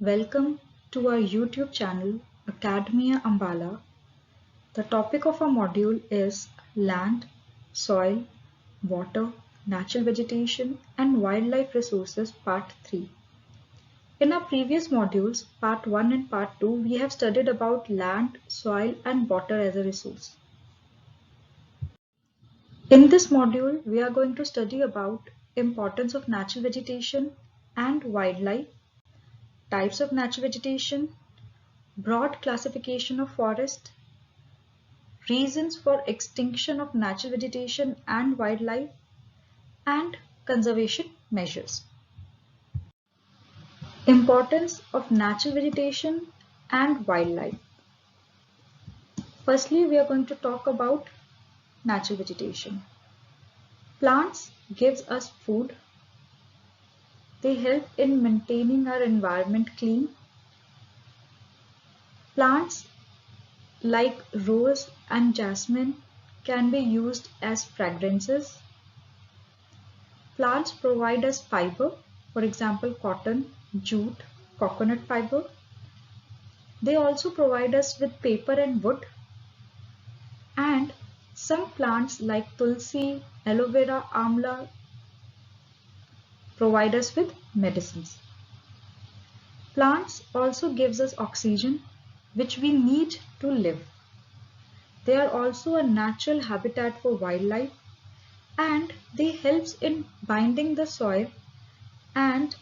Welcome to our YouTube channel Academia Ambala. The topic of our module is land, soil, water, natural vegetation and wildlife resources Part 3. In our previous modules, Part 1 and Part 2, we have studied about land, soil and water as a resource. In this module, we are going to study about importance of natural vegetation and wildlife, types of natural vegetation, broad classification of forest, reasons for extinction of natural vegetation and wildlife, and conservation measures. Importance of natural vegetation and wildlife. Firstly, we are going to talk about natural vegetation. Plants gives us food. They help in maintaining our environment clean. Plants like rose and jasmine can be used as fragrances. Plants provide us fiber, for example, cotton, jute, coconut fiber. They also provide us with paper and wood. And some plants like tulsi, aloe vera, amla provide us with medicines. Plants also gives us oxygen, which we need to live. They are also a natural habitat for wildlife, and they help in binding the soil and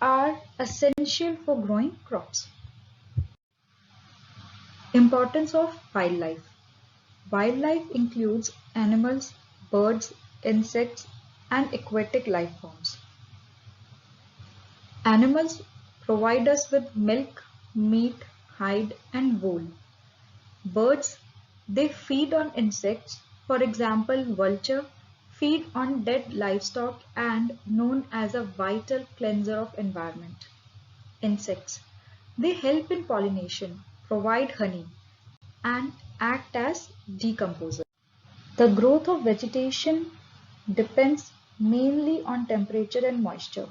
are essential for growing crops. Importance of wildlife. Wildlife includes animals, birds, insects, and aquatic life forms. Animals provide us with milk, meat, hide, and wool. Birds, they feed on insects. For example, vulture feed on dead livestock and known as a vital cleanser of environment. Insects, they help in pollination, provide honey, and act as decomposers. The growth of vegetation depends mainly on temperature and moisture.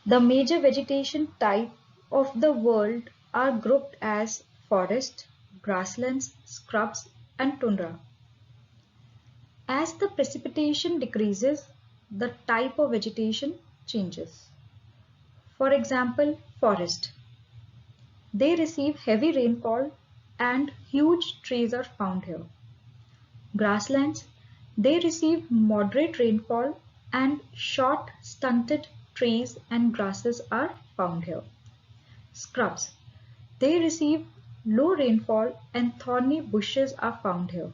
The major vegetation types of the world are grouped as forest, grasslands, scrubs, and tundra. As the precipitation decreases, the type of vegetation changes. For example, forest. They receive heavy rainfall and huge trees are found here. Grasslands, they receive moderate rainfall and short stunted trees and grasses are found here. Scrubs, they receive low rainfall and thorny bushes are found here.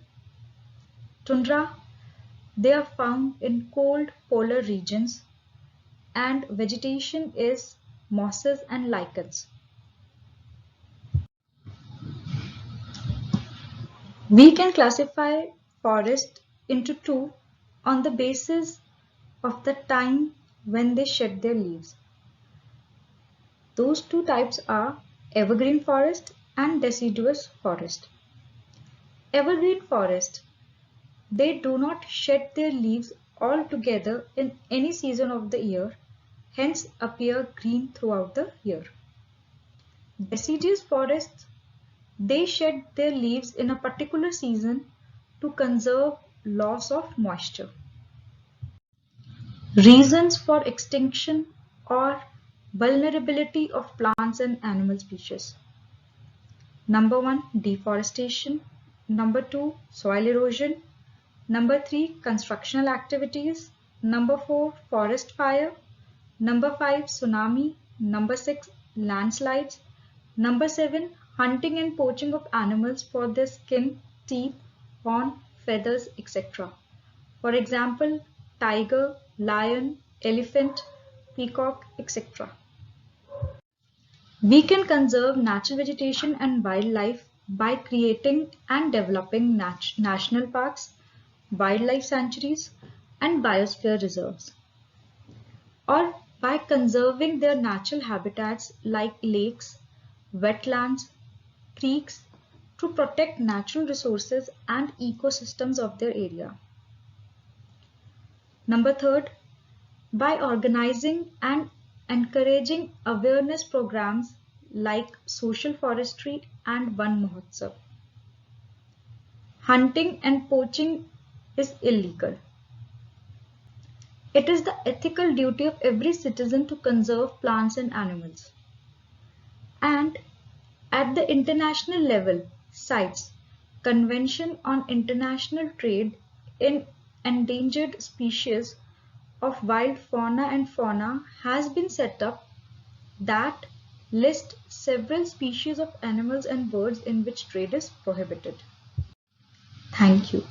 Tundra, they are found in cold polar regions and vegetation is mosses and lichens. We can classify forest into two on the basis of the time when they shed their leaves. Those two types are evergreen forest and deciduous forest. Evergreen forest, they do not shed their leaves altogether in any season of the year, hence appear green throughout the year. Deciduous forests, they shed their leaves in a particular season to conserve loss of moisture. Reasons for extinction or vulnerability of plants and animal species. Number 1, deforestation. Number 2, soil erosion. Number 3, constructional activities. Number 4, forest fire. Number 5, tsunami. Number 6, landslides. Number 7, hunting and poaching of animals for their skin, teeth, horn, feathers, etc. For example, tiger, lion, elephant, peacock, etc. We can conserve natural vegetation and wildlife by creating and developing national parks, wildlife sanctuaries, and biosphere reserves, or by conserving their natural habitats like lakes, wetlands, creeks to protect natural resources and ecosystems of their area. Number 3, by organizing and encouraging awareness programs like social forestry and Van Mahotsav. Hunting and poaching is illegal. It is the ethical duty of every citizen to conserve plants and animals. And at the international level, CITES, Convention on International Trade in Endangered Species of Wild Fauna and Fauna, has been set up that lists several species of animals and birds in which trade is prohibited. Thank you.